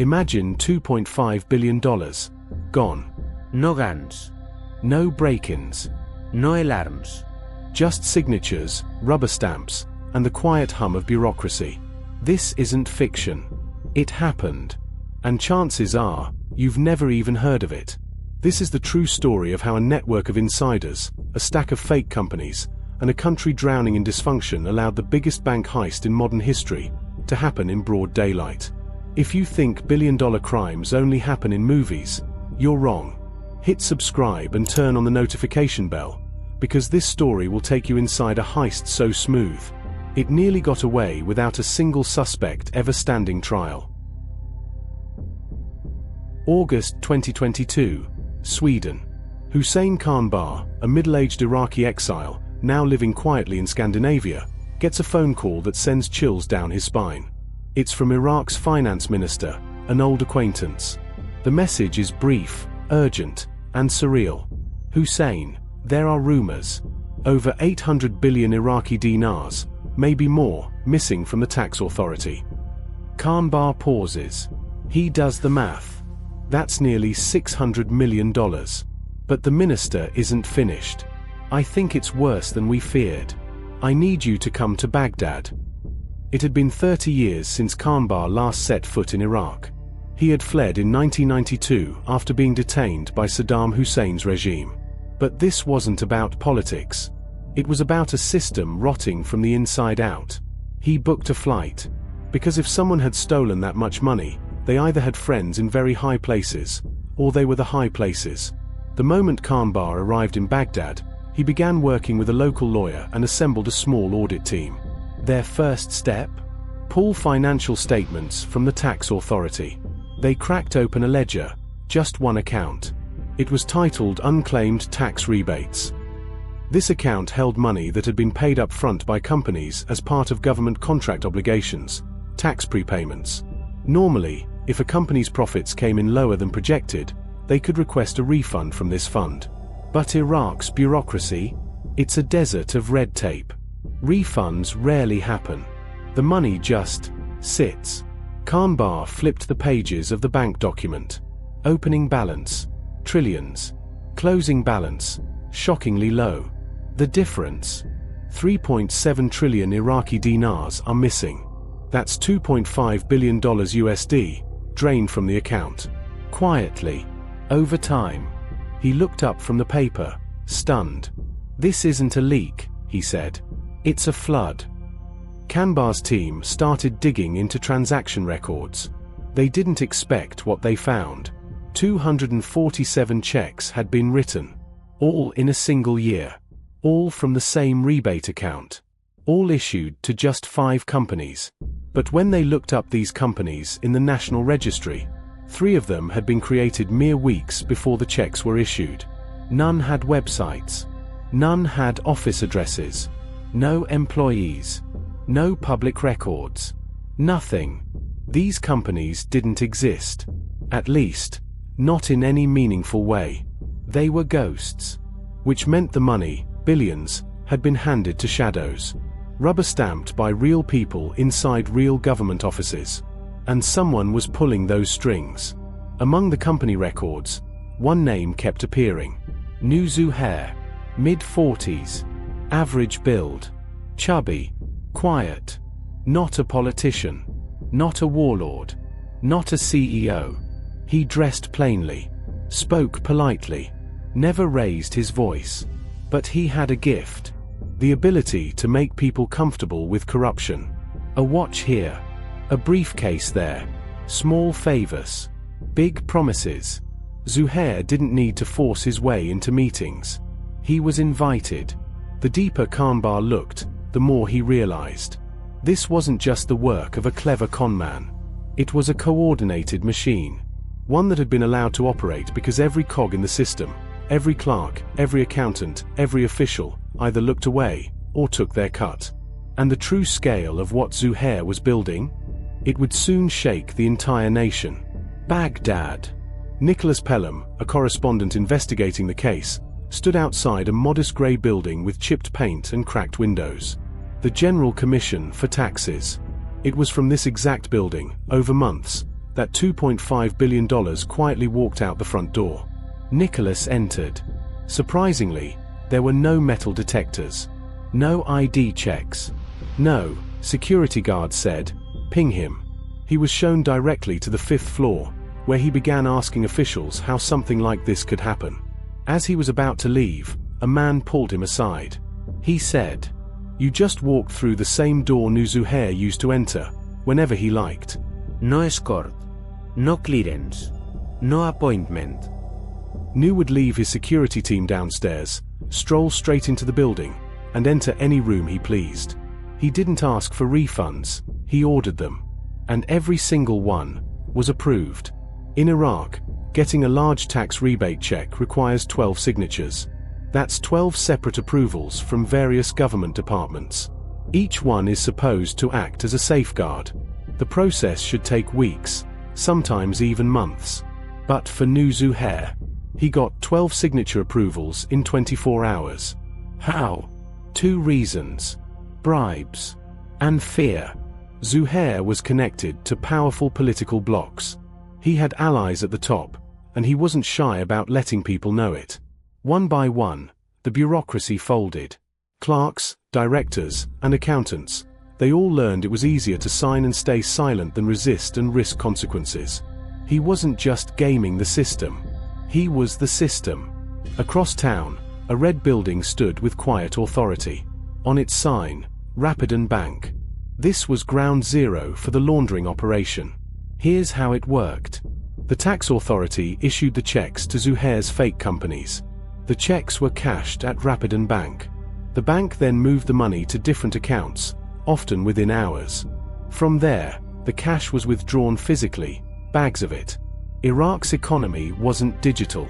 Imagine $2.5 billion. Gone. No guns. No break-ins. No alarms. Just signatures, rubber stamps, and the quiet hum of bureaucracy. This isn't fiction. It happened. And chances are, you've never even heard of it. This is the true story of how a network of insiders, a stack of fake companies, and a country drowning in dysfunction allowed the biggest bank heist in modern history to happen in broad daylight. If you think billion-dollar crimes only happen in movies, you're wrong. Hit subscribe and turn on the notification bell, because this story will take you inside a heist so smooth, it nearly got away without a single suspect ever standing trial. August 2022, Sweden. Hussein Khanbar, a middle-aged Iraqi exile, now living quietly in Scandinavia, gets a phone call that sends chills down his spine. It's from Iraq's finance minister, an old acquaintance. The message is brief, urgent, and surreal. Hussein, there are rumors. Over 800 billion Iraqi dinars, maybe more, missing from the tax authority. Khanbar pauses. He does the math. That's nearly $600 million. But the minister isn't finished. I think it's worse than we feared. I need you to come to Baghdad. It had been 30 years since Khanbar last set foot in Iraq. He had fled in 1992 after being detained by Saddam Hussein's regime. But this wasn't about politics. It was about a system rotting from the inside out. He booked a flight. Because if someone had stolen that much money, they either had friends in very high places, or they were the high places. The moment Khanbar arrived in Baghdad, he began working with a local lawyer and assembled a small audit team. Their first step? Pull financial statements from the tax authority. They cracked open a ledger, just one account. It was titled Unclaimed Tax Rebates. This account held money that had been paid up front by companies as part of government contract obligations, tax prepayments. Normally, if a company's profits came in lower than projected, they could request a refund from this fund. But Iraq's bureaucracy? It's a desert of red tape. Refunds rarely happen. The money just sits. Khanbar flipped the pages of the bank document. Opening balance, trillions. Closing balance, shockingly low. The difference? 3.7 trillion Iraqi dinars are missing. That's $2.5 billion USD, drained from the account. Quietly. Over time. He looked up from the paper, stunned. This isn't a leak, he said. It's a flood. Khanbar's team started digging into transaction records. They didn't expect what they found. 247 checks had been written. All in a single year. All from the same rebate account. All issued to just 5 companies. But when they looked up these companies in the National Registry, 3 of them had been created mere weeks before the checks were issued. None had websites. None had office addresses. No employees. No public records. Nothing. These companies didn't exist. At least, not in any meaningful way. They were ghosts. Which meant the money, billions, had been handed to shadows. Rubber-stamped by real people inside real government offices. And someone was pulling those strings. Among the company records, one name kept appearing. Nuzu hair. Mid-40s. Average build. Chubby. Quiet. Not a politician. Not a warlord. Not a CEO. He dressed plainly. Spoke politely. Never raised his voice. But he had a gift. The ability to make people comfortable with corruption. A watch here. A briefcase there. Small favors. Big promises. Zuhair didn't need to force his way into meetings. He was invited. The deeper Khanbar looked, the more he realized. This wasn't just the work of a clever conman. It was a coordinated machine. One that had been allowed to operate because every cog in the system, every clerk, every accountant, every official, either looked away, or took their cut. And the true scale of what Zuhair was building? It would soon shake the entire nation. Baghdad. Nicholas Pelham, a correspondent investigating the case, stood outside a modest grey building with chipped paint and cracked windows. The General Commission for Taxes. It was from this exact building, over months, that $2.5 billion quietly walked out the front door. Nicholas entered. Surprisingly, there were no metal detectors. No ID checks. No, security guards said, "Ping him." He was shown directly to the 5th floor, where he began asking officials how something like this could happen. As he was about to leave, a man pulled him aside. He said, "You just walked through the same door Zuhair used to enter, whenever he liked." No escort. No clearance. No appointment. Nu would leave his security team downstairs, stroll straight into the building, and enter any room he pleased. He didn't ask for refunds, he ordered them. And every single one was approved. In Iraq, getting a large tax rebate check requires 12 signatures. That's 12 separate approvals from various government departments. Each one is supposed to act as a safeguard. The process should take weeks, sometimes even months. But for Zuhair, he got 12 signature approvals in 24 hours. How? 2 reasons: bribes and fear. Zuhair was connected to powerful political blocs. He had allies at the top, and he wasn't shy about letting people know it. One by one, the bureaucracy folded. Clerks, directors, and accountants, they all learned it was easier to sign and stay silent than resist and risk consequences. He wasn't just gaming the system. He was the system. Across town, a red building stood with quiet authority. On its sign, Rapidan Bank. This was ground zero for the laundering operation. Here's how it worked. The tax authority issued the checks to Zuhair's fake companies. The checks were cashed at Rapidan Bank. The bank then moved the money to different accounts, often within hours. From there, the cash was withdrawn physically, bags of it. Iraq's economy wasn't digital.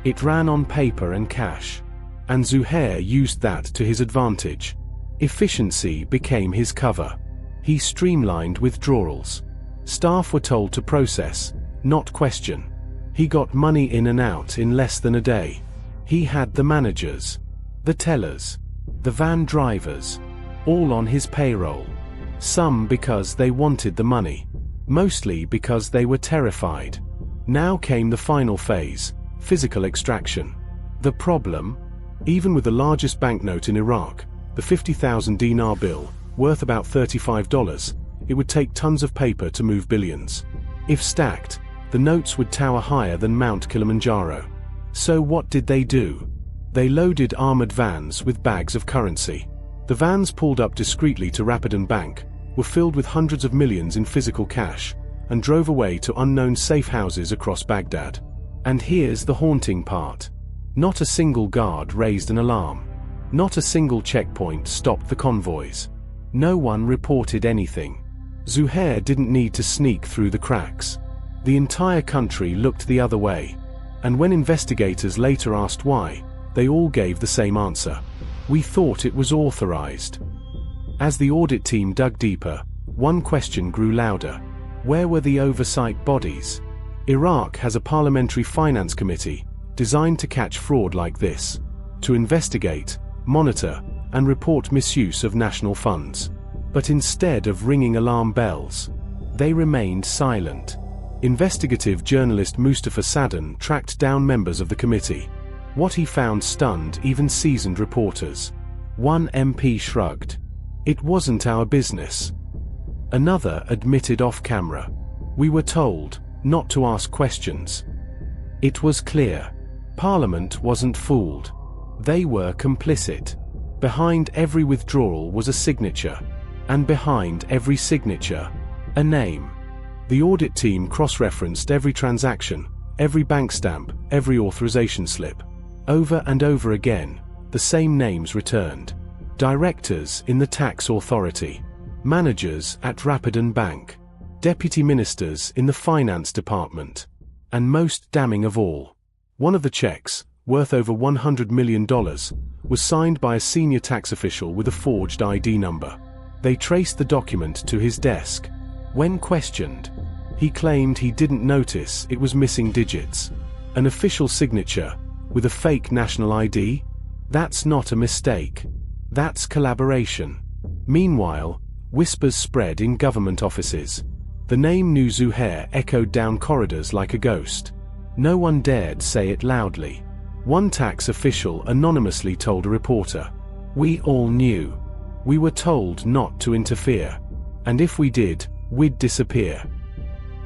It ran on paper and cash. And Zuhair used that to his advantage. Efficiency became his cover. He streamlined withdrawals. Staff were told to process, not question. He got money in and out in less than a day. He had the managers, the tellers, the van drivers, all on his payroll. Some because they wanted the money, mostly because they were terrified. Now came the final phase, physical extraction. The problem? Even with the largest banknote in Iraq, the 50,000 dinar bill, worth about $35, it would take tons of paper to move billions. If stacked, the notes would tower higher than Mount Kilimanjaro. So what did they do? They loaded armored vans with bags of currency. The vans pulled up discreetly to Rapidan Bank, were filled with hundreds of millions in physical cash, and drove away to unknown safe houses across Baghdad. And here's the haunting part. Not a single guard raised an alarm. Not a single checkpoint stopped the convoys. No one reported anything. Zuhair didn't need to sneak through the cracks. The entire country looked the other way. And when investigators later asked why, they all gave the same answer. We thought it was authorized. As the audit team dug deeper, one question grew louder. Where were the oversight bodies? Iraq has a parliamentary finance committee designed to catch fraud like this, to investigate, monitor, and report misuse of national funds. But instead of ringing alarm bells, they remained silent. Investigative journalist Mustafa Sadhan tracked down members of the committee. What he found stunned even seasoned reporters. One MP shrugged. It wasn't our business. Another admitted off-camera. We were told not to ask questions. It was clear. Parliament wasn't fooled. They were complicit. Behind every withdrawal was a signature. And behind every signature, a name. The audit team cross-referenced every transaction, every bank stamp, every authorization slip. Over and over again, the same names returned. Directors in the tax authority, managers at Rapidan Bank, deputy ministers in the finance department, and most damning of all, one of the checks, worth over $100 million, was signed by a senior tax official with a forged ID number. They traced the document to his desk. When questioned, he claimed he didn't notice it was missing digits. An official signature, with a fake national ID? That's not a mistake. That's collaboration. Meanwhile, whispers spread in government offices. The name New Zuhair echoed down corridors like a ghost. No one dared say it loudly. One tax official anonymously told a reporter, "We all knew. We were told not to interfere. And if we did, we'd disappear."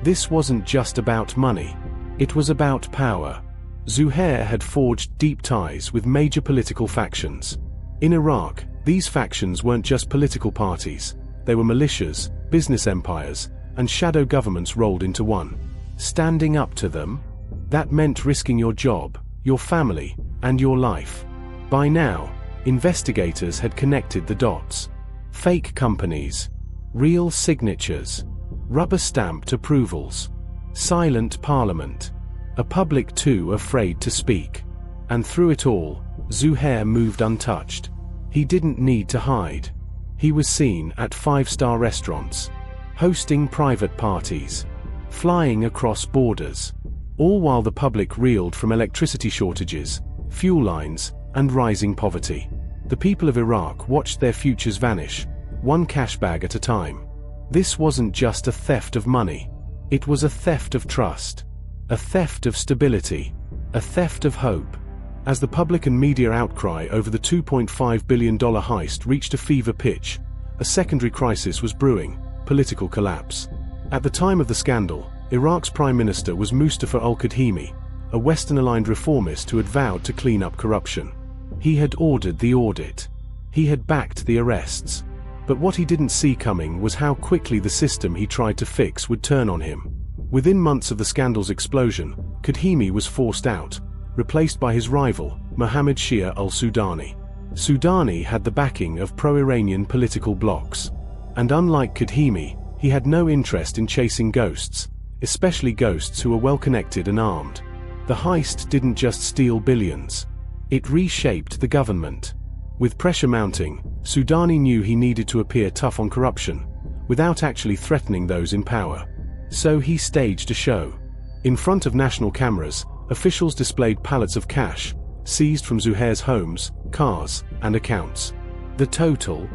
This wasn't just about money. It was about power. Zuhair had forged deep ties with major political factions. In Iraq, these factions weren't just political parties. They were militias, business empires, and shadow governments rolled into one. Standing up to them? That meant risking your job, your family, and your life. By now, investigators had connected the dots. Fake companies, real signatures, rubber-stamped approvals, silent parliament, a public too afraid to speak. And through it all, Zuhair moved untouched. He didn't need to hide. He was seen at five-star restaurants, hosting private parties, flying across borders, all while the public reeled from electricity shortages, fuel lines, and rising poverty. The people of Iraq watched their futures vanish, one cash bag at a time. This wasn't just a theft of money. It was a theft of trust, a theft of stability, a theft of hope. As the public and media outcry over the $2.5 billion heist reached a fever pitch, a secondary crisis was brewing: political collapse. At the time of the scandal, Iraq's Prime Minister was Mustafa al-Kadhimi, a Western-aligned reformist who had vowed to clean up corruption. He had ordered the audit. He had backed the arrests. But what he didn't see coming was how quickly the system he tried to fix would turn on him. Within months of the scandal's explosion, Kadhimi was forced out, replaced by his rival, Mohammed Shia al-Sudani. Sudani had the backing of pro-Iranian political blocs. And unlike Kadhimi, he had no interest in chasing ghosts, especially ghosts who were well-connected and armed. The heist didn't just steal billions. It reshaped the government. With pressure mounting, Sudani knew he needed to appear tough on corruption, without actually threatening those in power. So he staged a show. In front of national cameras, officials displayed pallets of cash, seized from Zuhair's homes, cars, and accounts. The total?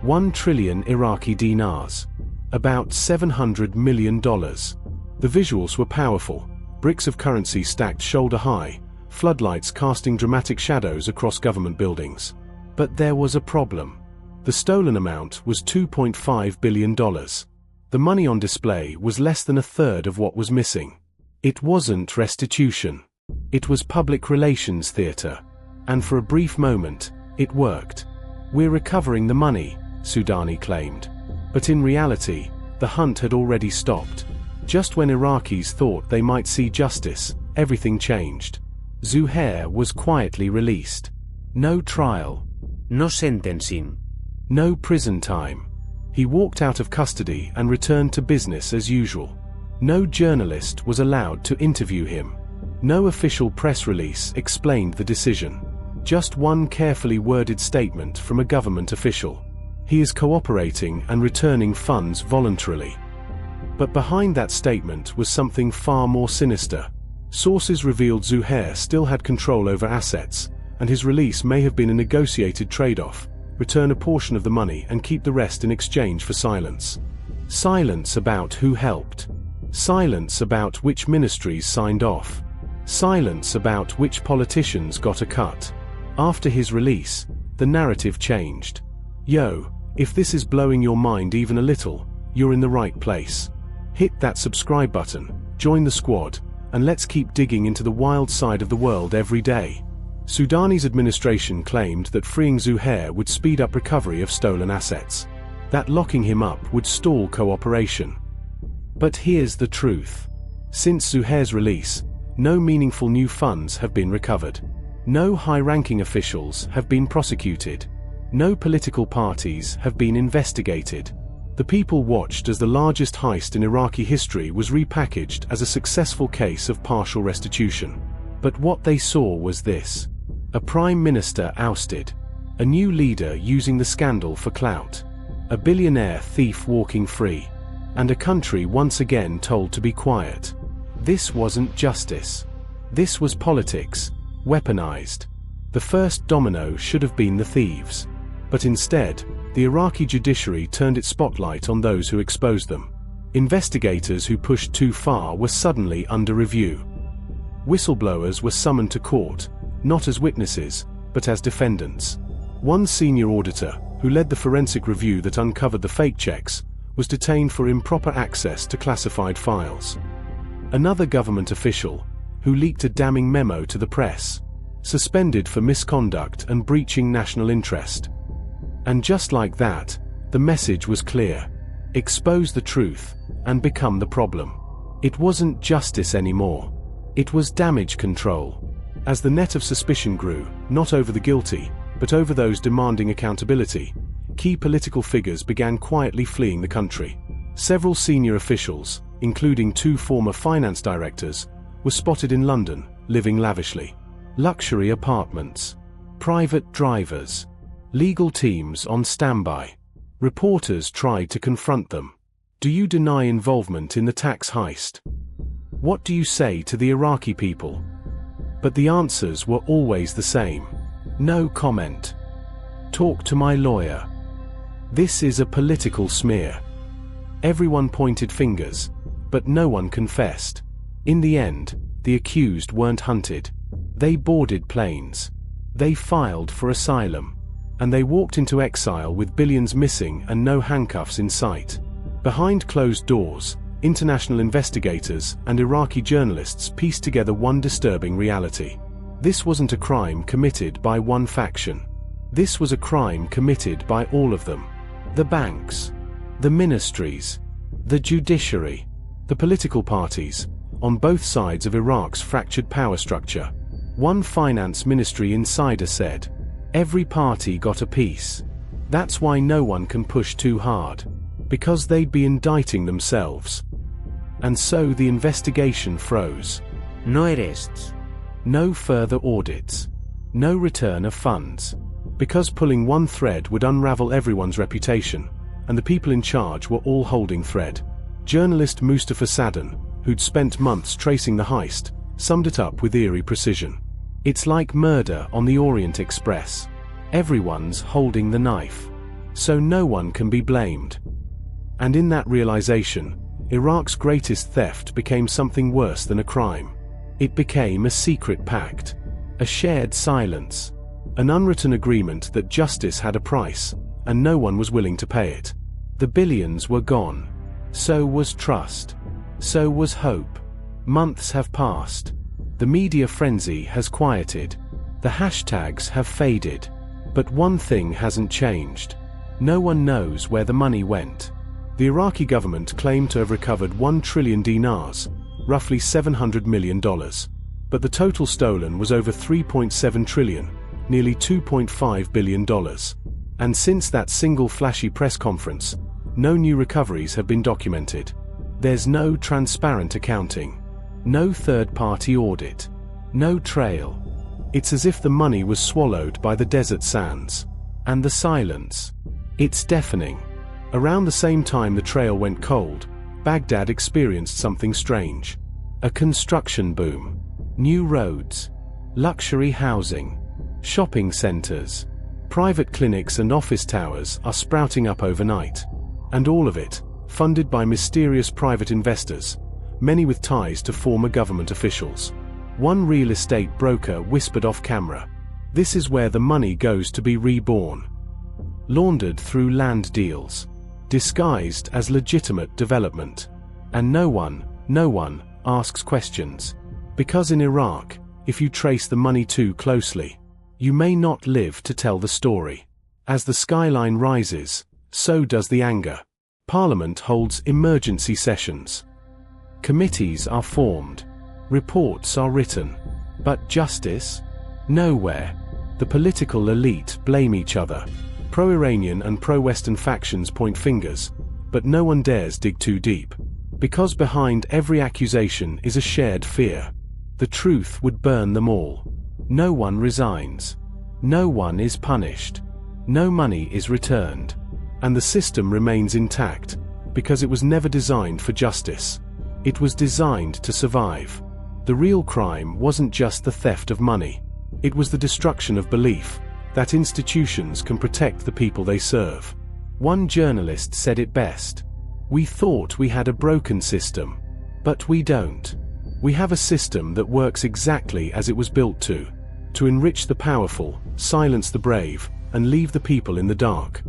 1 trillion Iraqi dinars. About $700 million. The visuals were powerful: bricks of currency stacked shoulder high, floodlights casting dramatic shadows across government buildings. But there was a problem. The stolen amount was $2.5 billion. The money on display was less than a third of what was missing. It wasn't restitution. It was public relations theater. And for a brief moment, it worked. "We're recovering the money," Sudani claimed. But in reality, the hunt had already stopped. Just when Iraqis thought they might see justice, everything changed. Zuhair was quietly released. No trial. No sentencing. No prison time. He walked out of custody and returned to business as usual. No journalist was allowed to interview him. No official press release explained the decision. Just one carefully worded statement from a government official. He is cooperating and returning funds voluntarily. But behind that statement was something far more sinister. Sources revealed Zuhair still had control over assets, and his release may have been a negotiated trade-off: return a portion of the money and keep the rest in exchange for silence. Silence about who helped. Silence about which ministries signed off. Silence about which politicians got a cut. After his release, the narrative changed. Yo, if this is blowing your mind even a little, you're in the right place. Hit that subscribe button, join the squad, and let's keep digging into the wild side of the world every day. Sudani's administration claimed that freeing Zuhair would speed up recovery of stolen assets. That locking him up would stall cooperation. But here's the truth. Since Zuhair's release, no meaningful new funds have been recovered. No high-ranking officials have been prosecuted. No political parties have been investigated. The people watched as the largest heist in Iraqi history was repackaged as a successful case of partial restitution. But what they saw was this: a prime minister ousted, a new leader using the scandal for clout, a billionaire thief walking free, and a country once again told to be quiet. This wasn't justice. This was politics, weaponized. The first domino should have been the thieves. But instead, the Iraqi judiciary turned its spotlight on those who exposed them. Investigators who pushed too far were suddenly under review. Whistleblowers were summoned to court, not as witnesses, but as defendants. One senior auditor, who led the forensic review that uncovered the fake checks, was detained for improper access to classified files. Another government official, who leaked a damning memo to the press, suspended for misconduct and breaching national interest. And just like that, the message was clear: expose the truth, and become the problem. It wasn't justice anymore. It was damage control. As the net of suspicion grew, not over the guilty, but over those demanding accountability, key political figures began quietly fleeing the country. Several senior officials, including 2 former finance directors, were spotted in London, living lavishly. Luxury apartments, private drivers, legal teams on standby. Reporters tried to confront them. Do you deny involvement in the tax heist? What do you say to the Iraqi people? But the answers were always the same. No comment. Talk to my lawyer. This is a political smear. Everyone pointed fingers, but no one confessed. In the end, the accused weren't hunted. They boarded planes. They filed for asylum. And they walked into exile with billions missing and no handcuffs in sight. Behind closed doors, international investigators and Iraqi journalists pieced together one disturbing reality. This wasn't a crime committed by one faction. This was a crime committed by all of them. The banks, the ministries, the judiciary, the political parties, on both sides of Iraq's fractured power structure. One finance ministry insider said, "Every party got a piece. That's why no one can push too hard. Because they'd be indicting themselves." And so the investigation froze. No arrests. No further audits. No return of funds. Because pulling one thread would unravel everyone's reputation, and the people in charge were all holding thread. Journalist Mustafa Sadhan, who'd spent months tracing the heist, summed it up with eerie precision. It's like murder on the Orient Express. Everyone's holding the knife. So no one can be blamed. And in that realization, Iraq's greatest theft became something worse than a crime. It became a secret pact. A shared silence. An unwritten agreement that justice had a price, and no one was willing to pay it. The billions were gone. So was trust. So was hope. Months have passed. The media frenzy has quieted. The hashtags have faded. But one thing hasn't changed. No one knows where the money went. The Iraqi government claimed to have recovered 1 trillion dinars, roughly $700 million. But the total stolen was over 3.7 trillion, nearly $2.5 billion. And since that single flashy press conference, no new recoveries have been documented. There's no transparent accounting. No third-party audit. No trail. It's as if the money was swallowed by the desert sands. And the silence. It's deafening. Around the same time the trail went cold, Baghdad experienced something strange. A construction boom. New roads. Luxury housing. Shopping centers. Private clinics and office towers are sprouting up overnight. And all of it, funded by mysterious private investors, many with ties to former government officials. One real estate broker whispered off camera, "This is where the money goes to be reborn." Laundered through land deals. Disguised as legitimate development. And no one asks questions. Because in Iraq, if you trace the money too closely, you may not live to tell the story. As the skyline rises, so does the anger. Parliament holds emergency sessions. Committees are formed. Reports are written. But justice? Nowhere. The political elite blame each other. Pro-Iranian and pro-Western factions point fingers, but no one dares dig too deep. Because behind every accusation is a shared fear. The truth would burn them all. No one resigns. No one is punished. No money is returned. And the system remains intact, because it was never designed for justice. It was designed to survive. The real crime wasn't just the theft of money. It was the destruction of belief that institutions can protect the people they serve. One journalist said it best. We thought we had a broken system. But we don't. We have a system that works exactly as it was built to enrich the powerful, silence the brave, and leave the people in the dark.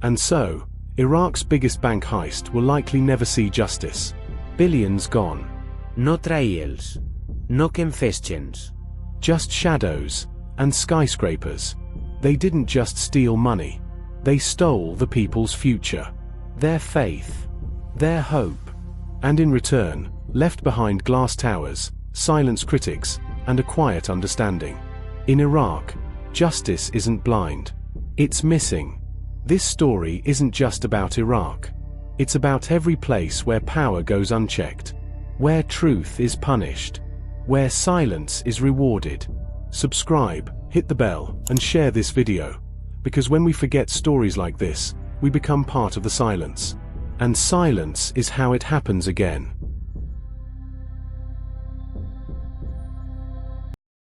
And so, Iraq's biggest bank heist will likely never see justice. Billions gone. No trials. No confessions. Just shadows and skyscrapers. They didn't just steal money. They stole the people's future, their faith, their hope, and in return, left behind glass towers, silenced critics, and a quiet understanding. In Iraq, justice isn't blind. It's missing. This story isn't just about Iraq. It's about every place where power goes unchecked, where truth is punished, where silence is rewarded. Subscribe, hit the bell, and share this video, because when we forget stories like this, we become part of the silence. And silence is how it happens again.